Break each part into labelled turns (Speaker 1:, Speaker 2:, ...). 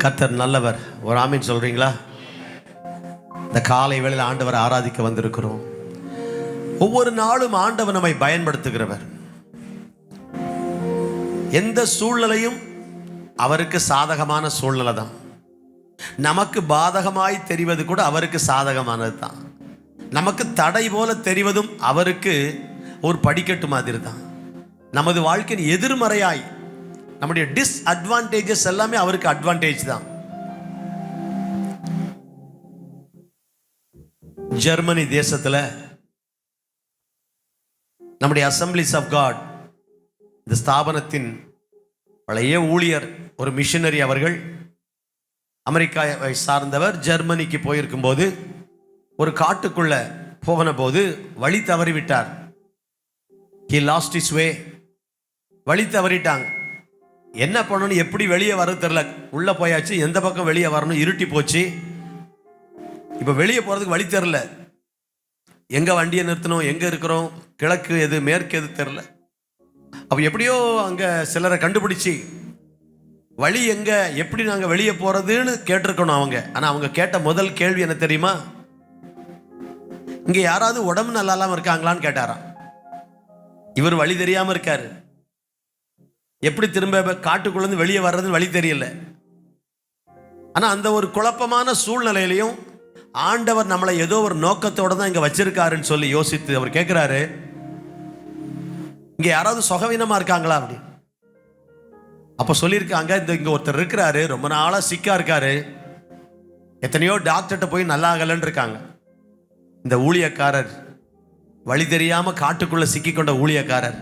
Speaker 1: கர்த்தர் நல்லவர். ஒரு ஆமீன் சொல்றீங்களா? இந்த காலை வேளையில் ஆண்டவரை ஆராதிக்க வந்திருக்கிறோம். ஒவ்வொரு நாளும் ஆண்டவர் நம்மை பயன்படுத்துகிறவர். எந்த சூழ்நிலையும் அவருக்கு சாதகமான சூழ்நிலை தான். நமக்கு பாதகமாய் தெரிவது கூட அவருக்கு சாதகமானது தான். நமக்கு தடை போல தெரிவதும் அவருக்கு ஒரு படிக்கட்டு மாதிரி தான். நமது வாழ்க்கையின் எதிர்மறையாய் நம்முடைய டிஸ்அட்வான்டேஜஸ் எல்லாமே அவருக்கு அட்வான்டேஜ் தான். ஜெர்மனி தேசத்துல நம்முடைய அசம்பிளிஸ் ஆஃப் காட், இந்த ஸ்தாபனத்தின் பழைய ஊழியர், ஒரு மிஷனரி, அவர்கள் அமெரிக்காவை சார்ந்தவர், ஜெர்மனிக்கு போயிருக்கும் போது ஒரு காட்டுக்குள்ள போன போது வழி தவறிவிட்டார். he lost his way. வழி தவறிட்டாங்க. என்ன பண்ணணும், எப்படி வெளியே வர தெரியல. உள்ள போயாச்சு, எந்த பக்கம் வெளியே வரணும், இருட்டி போச்சு. இப்ப வெளியே போறதுக்கு வழி தெரியல. எங்க வண்டியை நிறுத்தணும், எங்க இருக்கிறோம், கிழக்கு எது மேற்கு எது தெரியல. அப்ப எப்படியோ அங்க சிலரை கண்டுபிடிச்சு வழி எங்க, எப்படி நாங்க வெளியே போறதுன்னு கேட்டிருக்கணும் அவங்க. ஆனா அவங்க கேட்ட முதல் கேள்வி என்ன தெரியுமா? இங்க யாராவது உடம்பு நல்லா இல்லாம இருக்காங்களான்னு கேட்டாராம். இவர் வழி தெரியாம இருக்காரு. எப்படி திரும்ப காட்டுக்குள்ள இருந்து வெளியே வர்றதுன்னு வழி தெரியல. ஆனா அந்த ஒரு குழப்பமான சூழ்நிலையிலையும் ஆண்டவர் நம்மளை ஏதோ ஒரு நோக்கத்தோட தான் இங்க வச்சிருக்காருன்னு சொல்லி யோசித்து அவர் கேட்கிறாரு, இங்க யாராவது சுகவீனமா இருக்காங்களா அப்படி. அப்ப சொல்லியிருக்காங்க, இங்க ஒருத்தர் இருக்கிறாரு, ரொம்ப நாளா சிக்கா இருக்காரு, எத்தனையோ டாக்டர்கிட்ட போய் நல்லா ஆகலன்னு இருக்காங்க. இந்த ஊழியக்காரர், வழி தெரியாம காட்டுக்குள்ள சிக்கி கொண்ட ஊழியக்காரர்,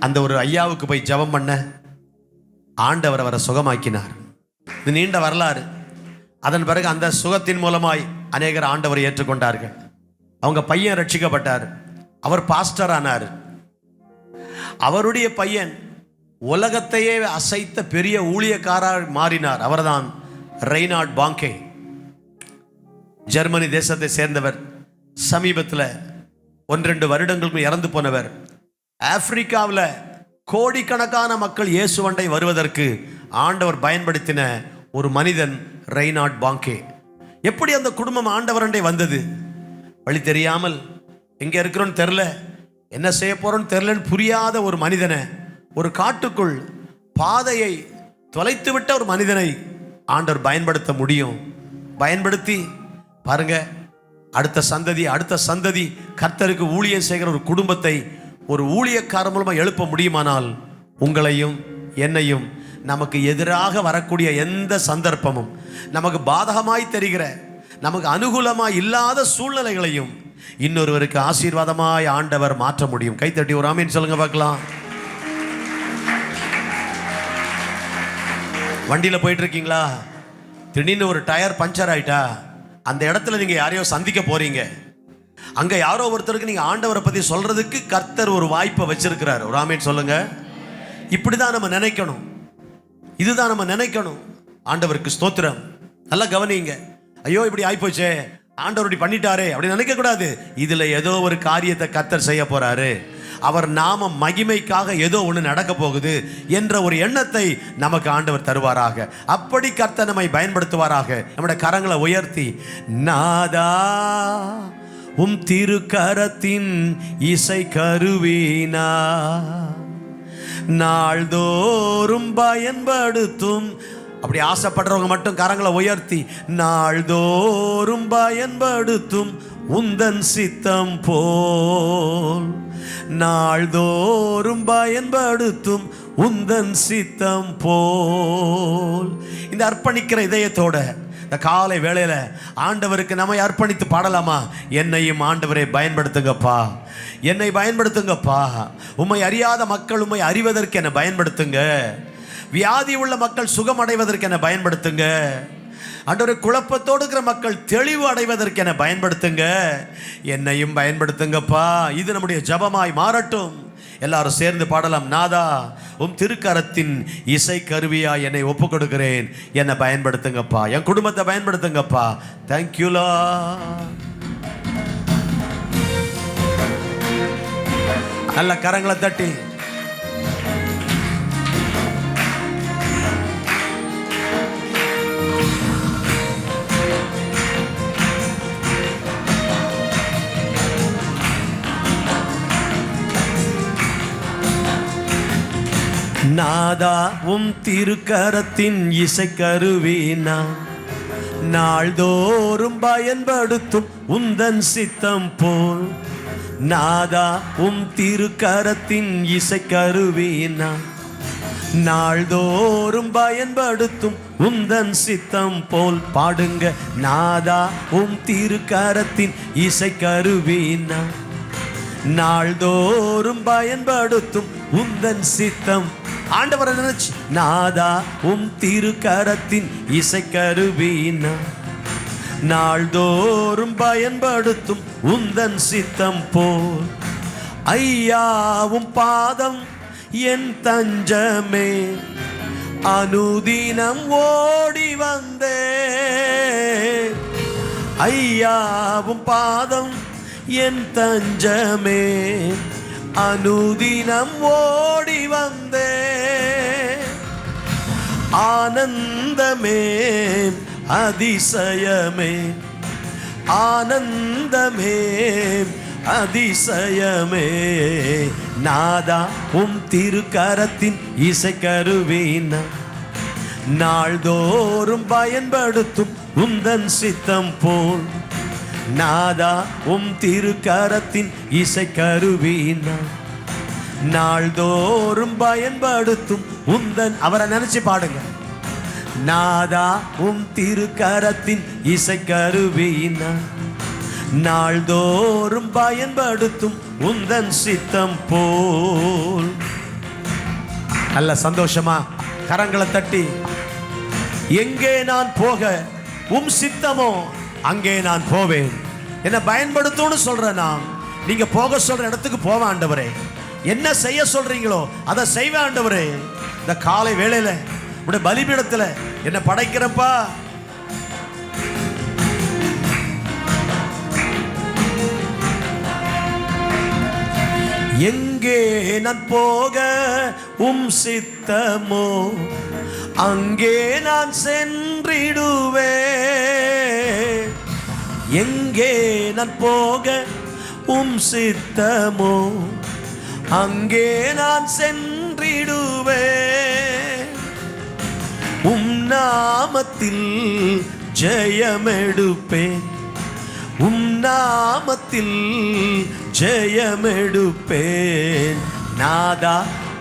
Speaker 1: அந்த ஒரு ஐயாவுக்கு போய் ஜெபம் பண்ண ஆண்டவர் அவரை சுகமாக்கினார். இது நீண்ட வரலாறு. அதன் பிறகு அந்த சுகத்தின் மூலமாய் அநேகர் ஆண்டவரை ஏற்றுக்கொண்டார்கள். அவங்க பையன் ரட்சிக்கப்பட்டார். அவர் பாஸ்டர் ஆனார். அவருடைய பையன் உலகத்தையே அசைத்த பெரிய ஊழியக்காரர் மாறினார். அவர்தான் ரெய்னார்ட் பாங்கே. ஜெர்மனி தேசத்தை சேர்ந்தவர். சமீபத்தில் 1-2 வருடங்களுக்கு இறந்து போனவர். ஆப்பிரிக்காவில் கோடிக்கணக்கான மக்கள் இயேசுவண்டை வருவதற்கு ஆண்டவர் பயன்படுத்தின ஒரு மனிதன் ரெய்னார்ட் பாங்கே. எப்படி அந்த குடும்பம் ஆண்டவரண்டை வந்தது? வழி தெரியாமல், எங்க இருக்கிறோன்னு தெரில, என்ன செய்ய போறோன்னு தெரிலன்னு புரியாத ஒரு மனிதனை, ஒரு காட்டுக்குள் பாதையை தொலைத்து விட்ட ஒரு மனிதனை ஆண்டவர் பயன்படுத்த முடியும். பயன்படுத்தி பாருங்க, அடுத்த சந்ததி கர்த்தருக்கு ஊழியம் செய்கிற ஒரு குடும்பத்தை ஒரு ஊழியக்காரர் மூலமா எழுப்ப முடியுமானால், உங்களையும் என்னையும் நமக்கு எதிராக வரக்கூடிய எந்த சந்தர்ப்பமும், நமக்கு பாதகமாய் தெரிகிற, நமக்கு அனுகூலமாய் இல்லாத சூழ்நிலைகளையும் இன்னொருவருக்கு ஆசீர்வாதமாய் ஆண்டவர் மாற்ற முடியும். கைத்தட்டி ஒரு ஆமீன் சொல்லுங்க பார்க்கலாம். வண்டியில போயிட்டு இருக்கீங்களா, திடீர்னு ஒரு டயர் பஞ்சர் ஆயிட்டா, அந்த இடத்துல நீங்க யாரையோ சந்திக்க போறீங்க. அங்க யாரோ ஒருத்தருக்கு நீங்க ஆண்டவரை பத்தி சொல்றதுக்கு கர்த்தர் ஒரு வாய்ப்பை வச்சிருக்கிறார். ஒரு ஆமீன் சொல்லுங்க. இப்படிதான் நம்ம நினைக்கணும். இதுதான் நம்ம நினைக்கணும். ஆண்டவருக்கு ஸ்தோத்திரம். நல்லா கவனிங்க. ஐயோ இப்படி ஆயிப்போச்சே, ஆண்டவர் இப்படி பண்ணிட்டாரே அப்படி நினைக்க கூடாது. இதுல ஏதோ ஒரு காரியத்தை கர்த்தர் செய்ய போறாரு, அவர் நாம மகிமைக்காக ஏதோ ஒன்று நடக்க போகுது என்ற ஒரு எண்ணத்தை நமக்கு ஆண்டவர் தருவாராக. அப்படி கர்த்தர் நம்மை பயன்படுத்துவாராக. நம்முடைய கரங்களை உயர்த்தி, நாதா உம் திருக்கரத்தின் இசை கருவினா நாள்தோறும் பயன்படுத்தும். அப்படி ஆசைப்படுறவங்க மட்டும் கரங்களை உயர்த்தி, நாள்தோறும் பயன்படுத்தும் உந்தன் சித்தம் போல், நாள்தோறும் பயன்படுத்தும் உந்தன் சித்தம் போல். இந்த அர்ப்பணிக்கிற இதயத்தோட இந்த காலை வேளையில ஆண்டவருக்கு நம்மை அர்ப்பணித்து பாடலாமா? என்னையும் ஆண்டவரை பயன்படுத்துங்கப்பா, என்னை பயன்படுத்துங்கப்பா. உம்மை அறியாத மக்கள் உம்மை அறிவதற்கு என்னை பயன்படுத்துங்க. வியாதி உள்ள மக்கள் சுகம் அடைவதற்கு என்னை பயன்படுத்துங்க. ஆண்டவரே, குழப்பத்தோடு இருக்கிற மக்கள் தெளிவு அடைவதற்கு என்னை பயன்படுத்துங்க. என்னையும் பயன்படுத்துங்கப்பா. இது நம்முடைய ஜபமாய் மாறட்டும். எல்லாரும் சேர்ந்து பாடலாம். நாதா உம் திருக்கரத்தின் இசை கருவியா என்னை ஒப்பு கொடுக்கிறேன், என்னை பயன்படுத்துங்கப்பா, என் குடும்பத்தை பயன்படுத்துங்கப்பா. Thank you Lord. நல்ல கரங்களை தட்டி நாதா உம் திருக்கரத்தின் இசைக்கருவி நான் நாள்தோறும் பயன்படுத்தும் உந்தன் சித்தம் போல். நாதா உம் திருக்கரத்தின் இசைக்கருவி நான் நாள்தோறும் பயன்படுத்தும் உந்தன் சித்தம் போல். பாடுங்க. நாதா உம் திருக்கரத்தின் இசைக்கருவி நான் நாள்தோறும் பயன்படுத்தும் உந்தன் சித்தம். ஆண்டவரை நினைச்சு நாதா உம் திருக்கரத்தின் இசைக்கருவி நான் நாள்தோறும் பயன்படுத்தும் உந்தன் சித்தம் போல். ஐயாவும் பாதம் என் தஞ்சமே, அனுதினம் ஓடி வந்தே. ஐயாவும் பாதம் என் தஞ்சமே, அனுதினம் ஓடி வந்தே. ஆனந்தமே அதிசயமே, ஆனந்தமே அதிசயமே. நாதா உம் திருக்கரத்தின் இசைக்கருவி நான் நாள்தோறும் பயன்படுத்தும் உந்தன் சித்தம் போல். நாதா உம் திருக்கரத்தின் இசைக்கருவி நான் நாள்தோறும் பயன்படுத்தும் உந்தன். அவரை நினைச்சு பாடுங்க. நாதா உம் திருக்கரத்தின் இசைக்கருவி நான் நாள்தோறும் பயன்படுத்தும் உந்தன் சித்தம் போல். நல்ல சந்தோஷமா கரங்களை தட்டி, எங்கே நான் போக உம் சித்தமோ அங்கே நான் போவேன். என்ன பயன்படுத்தும்னு சொல்றேன். நான் நீங்க போக சொல்ற இடத்துக்கு போவேன் ஆண்டவரே. என்ன செய்ய சொல்றீங்களோ அதை செய்வேன் ஆண்டவரே. இந்த காலை வேளையில உடைய பலிபீடத்துல என்ன படைக்கிறப்பா. எங்கே நான் போக உம் சித்தமோ அங்கே நான் சென்றிடுவே. எங்கே நான் போக உம் சித்தமோ அங்கே நான் சென்றிடுவே. உம் நாமத்தில் ஜெயமெடுப்பேன், உம் நாமத்தில் ஜெயமெடுப்பேன். நாதா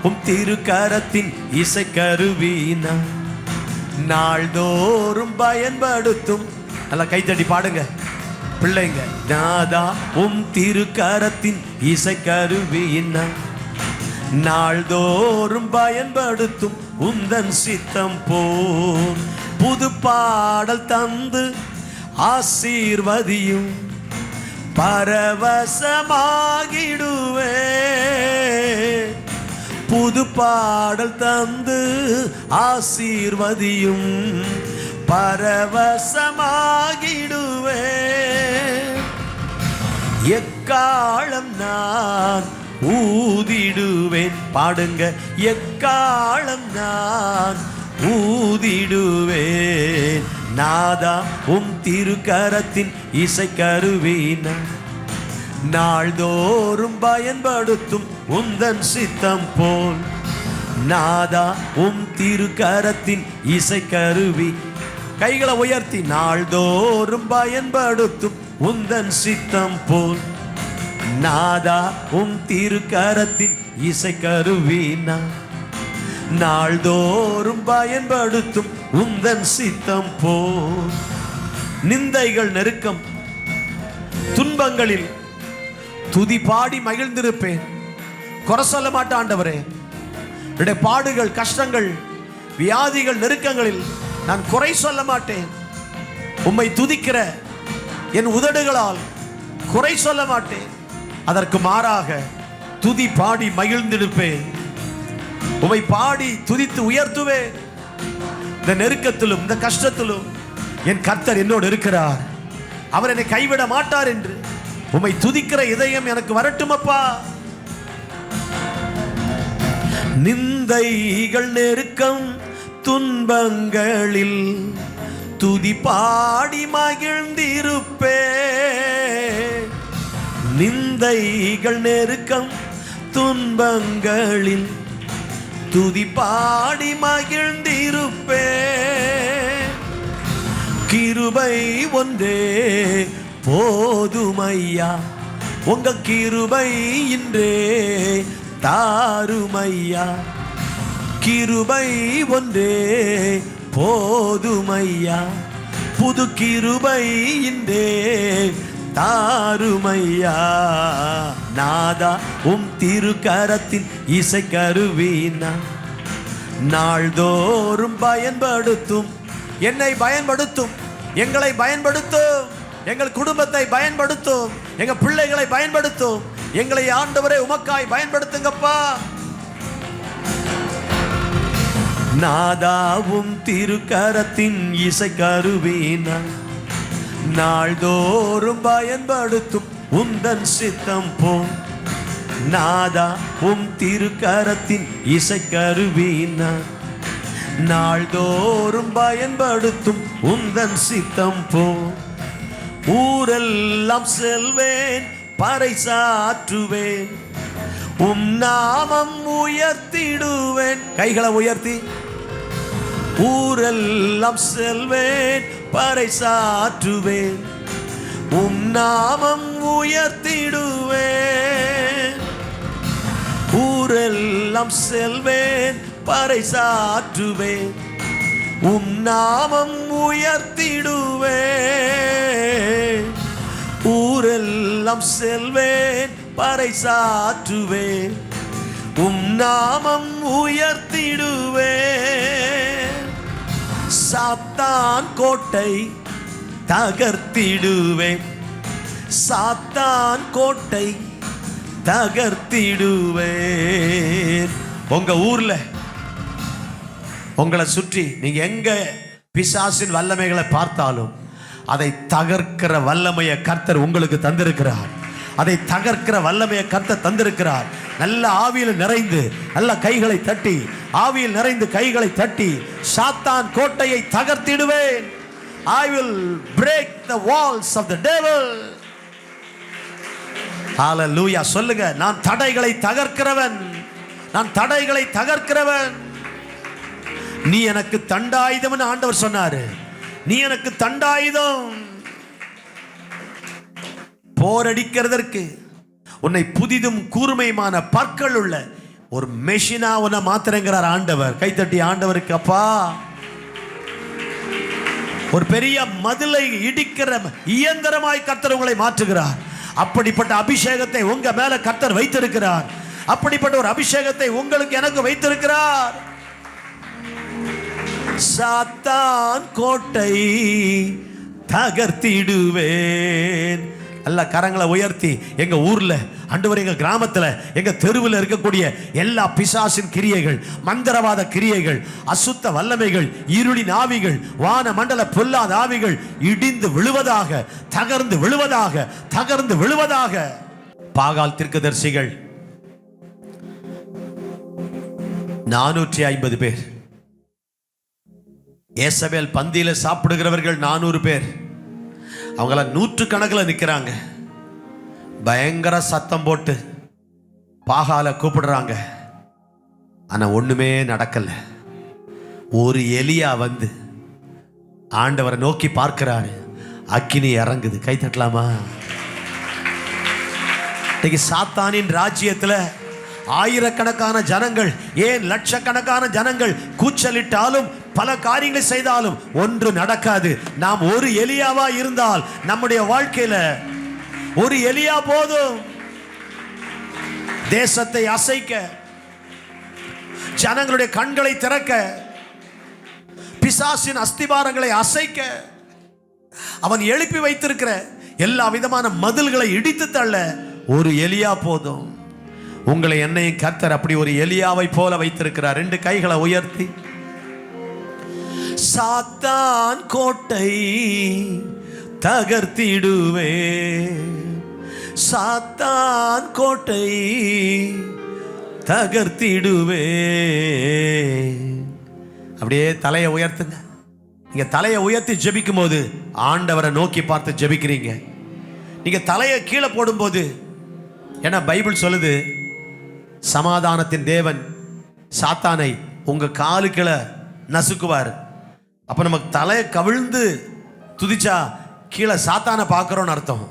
Speaker 1: உம் திருக்கரத்தின் இசைக்கருவி நான் நாள்தோறும் பயன்படுத்தும். நல்லா கைத்தட்டி பாடுங்க பிள்ளைங்க. நாதா உம் திருக்கரத்தின் இசைக்கருவி நான் நாள்தோறும் பயன்படுத்தும் உந்தன் சித்தம் போல். புது பாடல் தந்து ஆசீர்வதியும் பரவசமாகிடுவே. புது பாடல் தந்து ஆசீர்வதியும் பரவசமாகிடுவே. எக்காலம் நான் ஊதிடுவேன். பாடுங்க. எக்காலம் நான் ஊதிடுவேன். நாதா உம் திருக்கரத்தின் இசைக்கருவி நான் நாள்தோறும் பயன்படுத்தும் உந்தன் சித்தம் போல். நாதா உம் திருக்கரத்தின் இசைக்கருவி. கைகளை உயர்த்தி, நாள்தோறும் பயன்படுத்தும் உந்தன் சித்தம் போல். நாதா உம் திருக்கரத்தின் இசைக்கருவி நான் நாள்தோறும் பயன்படுத்தும் உந்தன் சித்தம் போல். நிந்தைகள் நெருக்கம் துன்பங்களில் துதி பாடி மகிழ்ந்திருப்பேன். குறை சொல்ல மாட்டேன் ஆண்டவரே. என்னுடைய பாடுகள் கஷ்டங்கள் வியாதிகள் நெருக்கங்களில் நான் குறை சொல்ல மாட்டேன். உம்மை துதிக்கிற என் உதடுகளால் குறை சொல்ல மாட்டேன். அதற்கு மாறாக துதி பாடி மகிழ்ந்திருப்பேன். உம்மை பாடி துதித்து உயர்த்துவேன். இந்த நெருக்கத்திலும் இந்த கஷ்டத்திலும் என் கர்த்தர் என்னோடு இருக்கிறார், அவர் என்னை கைவிட மாட்டார் என்று உம்மை துதிக்கிற இதயம் எனக்கு வரட்டும் அப்பா. நிந்தைகள் நெருக்கம் துன்பங்களில் துதி பாடி மகிழ்ந்திருப்பே. நிந்தைகள் நெருக்கம் துன்பங்களில் துதி பாடி மகிழ்ந்திருப்பே. கிருபை ஒன்றே போதுமையா, உங்க கிருபை இன்றே தாருமையா. கிருபை ஒன்றே போதுமையா, புது கிருபை இன்றே தாருமையா. நாதா உம் திருக்கரத்தின் இசை கருவீனா, நாள்தோறும் பயன்படுத்தும், என்னை பயன்படுத்தும், எங்களை பயன்படுத்தும், எங்கள் குடும்பத்தை பயன்படுத்தும், எங்க பிள்ளைகளை பயன்படுத்தும். எங்களை ஆண்டவரே உமக்காய் பயன்படுத்துங்கப்பா. நாதாவும் திருக்கரத்தின் இசை கருவீனா, நாள்தோறும் பயன்படுத்தும் உந்தன் சித்தம் போ. நாதா உம் திருக்கரத்தின் இசை கருவீனா, நாள்தோறும் பயன்படுத்தும் உந்தன் சித்தம் போ. ஊரெல்லாம் செல்வேன், பறைசாற்றுவேன், உம் நாமம் உயர்த்திடுவேன். கைகளை உயர்த்தி. ஊரெல்லாம் செல்வேன், பறைசாற்றுவேன், உம் நாமம் உயர்த்திடுவேன். ஊரெல்லாம் செல்வேன், பறைசாற்றுவேன், உம் நாமம் உயர்த்திடுவேன். ஊரெல்லாம் செல்வேன், பறைசாற்றுவேன், உம் நாமம் உயர்த்திடுவேன். சாத்தான் கோட்டை தகர்த்திடுவேன், சாத்தான் கோட்டை தகர்த்திடுவேன். உங்க ஊர்ல உங்களை சுற்றி நீங்க எங்க பிசாசின் வல்லமைகளை பார்த்தாலும் அதை தகர்க்கிற வல்லமையை கர்த்தர் உங்களுக்கு தந்திருக்கிறார். அதை தகர்க்கிற வல்லமையை கர்த்தர் தந்திருக்கிறார். நல்ல ஆவியில் நிறைந்து நல்ல கைகளை தட்டி, ஆவியில் நிறைந்து கைகளை தட்டி, சாத்தான் கோட்டையை தகர்த்திடுவேன். I will break the walls of the devil. Hallelujah. சொல்லுங்க, நான் தடைகளை தகர்க்கிறவன், நான் தடைகளை தகர்க்கிறவன். நீ எனக்கு தண்டாயுதம்னு ஆண்டவர் சொன்னாரு. நீ எனக்கு தண்டாயுதம். போரடிக்கிறதற்கு உன்னை புதிதும் கூர்மையுமான பற்கள் உள்ள ஒரு மெஷினா உன்னை மாத்திரங்கிறார் ஆண்டவர். கைத்தட்டி ஆண்டவருக்கு அப்பா. ஒரு பெரிய மதிலை இடிக்கிற இயந்திரமாய் கர்த்தர் உங்களை மாற்றுகிறார். அப்படிப்பட்ட அபிஷேகத்தை உங்க மேல கர்த்தர் வைத்திருக்கிறார். அப்படிப்பட்ட ஒரு அபிஷேகத்தை உங்களுக்கு எனக்கு வைத்திருக்கிறார். சாத்தான் கோட்டை தகர்த்திடுவேன். அல்ல கரங்களை உயர்த்தி, எங்க ஊர்ல ஆண்டவர், எங்க கிராமத்துல, எங்க தெருவில் இருக்கக்கூடிய எல்லா பிசாசின் கிரியைகள், மந்திரவாத கிரியைகள், அசுத்த வல்லமைகள், இருளின் ஆவிகள், வான மண்டல பொல்லாத ஆவிகள் இடிந்து விழுவதாக, தகர்ந்து விழுவதாக, தகர்ந்து விழுவதாக. பாகால் தீர்க்கதரிசிகள் 450 பேர், ஏசபேல் பந்தியில சாப்பிடுகிறவர்கள் 400 பேர். அவங்கள 100 கணக்கில் நிற்கிறாங்க. பயங்கர சத்தம் போட்டு பாகால கூப்பிடுறாங்க. ஆனா ஒண்ணுமே நடக்கல. ஒரு எலியா வந்து ஆண்டவரை நோக்கி பார்க்கிறாரு. அக்கினி இறங்குது. கை தட்டலாமா? இன்னைக்கு சாத்தானின் ராஜ்யத்துல ஆயிரக்கணக்கான ஜனங்கள், ஏன் லட்சக்கணக்கான ஜனங்கள் கூச்சலிட்டாலும் பல காரியங்களை செய்தாலும் ஒன்று நடக்காது. நாம் ஒரு எலியாவா இருந்தால் நம்முடைய வாழ்க்கையில ஒரு எலியா போதும். தேசத்தை அசைக்க, ஜனங்களுடைய கண்களை திறக்க, பிசாசின் அஸ்திபாரங்களை அசைக்க, அவன் எழுப்பி வைத்திருக்கிற எல்லா விதமான மதில்களை இடித்து தள்ள ஒரு எலியா போதும். உங்களை என்னையும் கர்த்தர் அப்படி ஒரு எலியாவை போல வைத்திருக்கிறார். 2 கைகளை உயர்த்தி, சாத்தான் கோட்டை தகர்த்திடுவே, சாத்தான் கோட்டை தகர்த்திடுவே. அப்படியே தலையை உயர்த்துங்க. நீங்க தலையை உயர்த்தி ஜெபிக்கும் போது ஆண்டவரை நோக்கி பார்த்து ஜெபிக்கிறீங்க. நீங்க தலையை கீழே போடும்போது, ஏன்னா பைபிள் சொல்லுது, சமாதானத்தின் தேவன் சாத்தானை உங்க காலுக்களை நசுக்குவார். அப்ப நமக்கு தலையை கவிழ்ந்து துதிச்சா கீழே சாத்தானை பார்க்கிறோன்னு அர்த்தம்.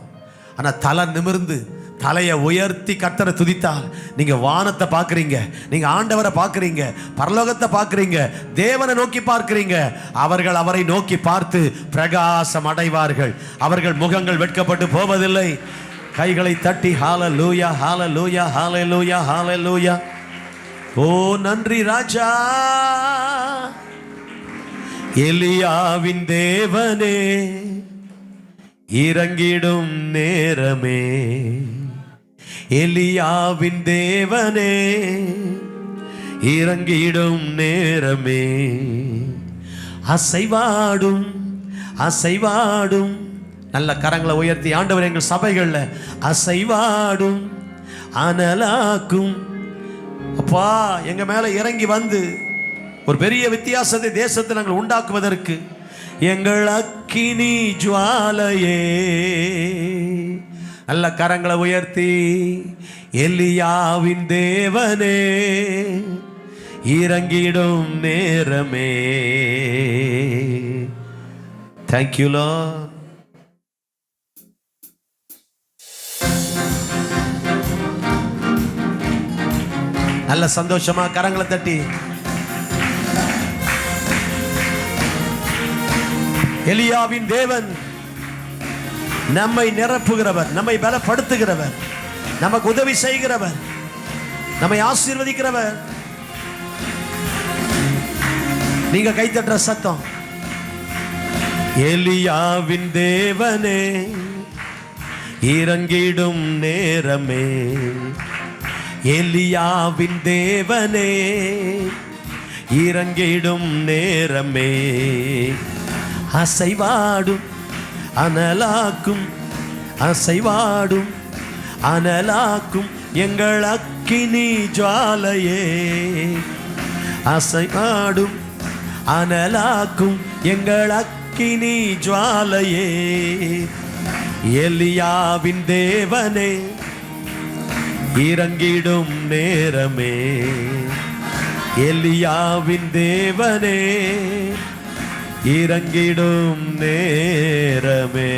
Speaker 1: ஆனா தலை நிமிர்ந்து தலையை உயர்த்தி கர்த்தரை துதித்தால் நீங்க வானத்தை பார்க்குறீங்க, நீங்க ஆண்டவரை பார்க்குறீங்க, பரலோகத்தை பார்க்குறீங்க, தேவனை நோக்கி பார்க்குறீங்க. அவர்கள் அவரை நோக்கி பார்த்து பிரகாசம் அடைவார்கள். அவர்கள் முகங்கள் வெட்கப்பட்டு போவதில்லை. கைகளை தட்டி ஹalleluya ஹalleluya ஹalleluya ஹalleluya. ஓ நன்றி ராஜா. எலியாவின் தேவனே இறங்கிடும் நேரமே, எலியாவின் தேவனே இறங்கிடும் நேரமே, அசைவாடும் அசைவாடும். நல்ல கரங்களை உயர்த்தி ஆண்டவர் எங்கள் சபைகள்ல அசைவாடும் அனலாக்கும். அப்பா எங்க மேல இறங்கி வந்து ஒரு பெரிய வித்தியாசத்தை தேசத்தில் நாங்கள் உண்டாக்குவதற்கு எங்கள் அக்கினி ஜுவாலையே. நல்ல கரங்களை உயர்த்தி எலியாவின் தேவனே இறங்கிடும் நேரமே. Thank you Lord. நல்ல சந்தோஷமா கரங்களை தட்டி எலியாவின் தேவன் நம்மை நிரப்புகிறவர், நம்மை பலப்படுத்துகிறவர், நமக்கு உதவி செய்கிறவர், நம்மை ஆசீர்வதிக்கிறவர். நீங்க கைத்தட்டுற சத்தம். எலியாவின் தேவனே இறங்கிடும் நேரமே, எலியாவின் தேவனே இறங்கிடும் நேரமே, அசைவாடும் அனலாக்கும், அசைவாடும் அனலாக்கும் எங்கள் அக்கினி ஜுவாலையே, அசைவாடும் அனலாக்கும் எங்கள் அக்கினி ஜுவாலையே. எலியாவின் தேவனே இறங்கிடும் நேரமே, எலியாவின் தேவனே இறங்கிடும் நேரமே.